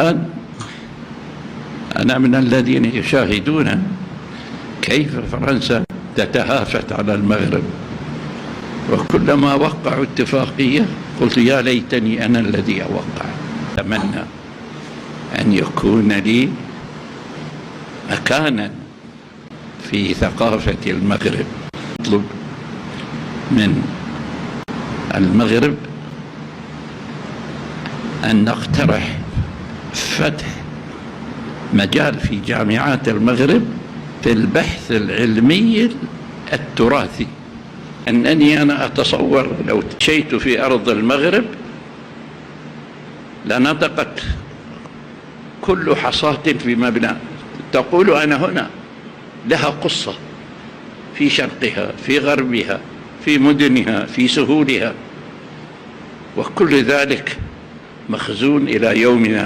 الآن أنا من الذين يشاهدون كيف فرنسا تتهافت على المغرب، وكلما وقعوا اتفاقية قلت يا ليتني أنا الذي أوقع. أتمنى أن يكون لي مكانا في ثقافة المغرب. أطلب من المغرب أن نقترح فتح مجال في جامعات المغرب في البحث العلمي التراثي. أنني أنا أتصور لو مشيت في أرض المغرب لنطقت كل حصاة في مبنى تقول أنا هنا، لها قصة في شرقها، في غربها، في مدنها، في سهولها، وكل ذلك مخزون إلى يومنا.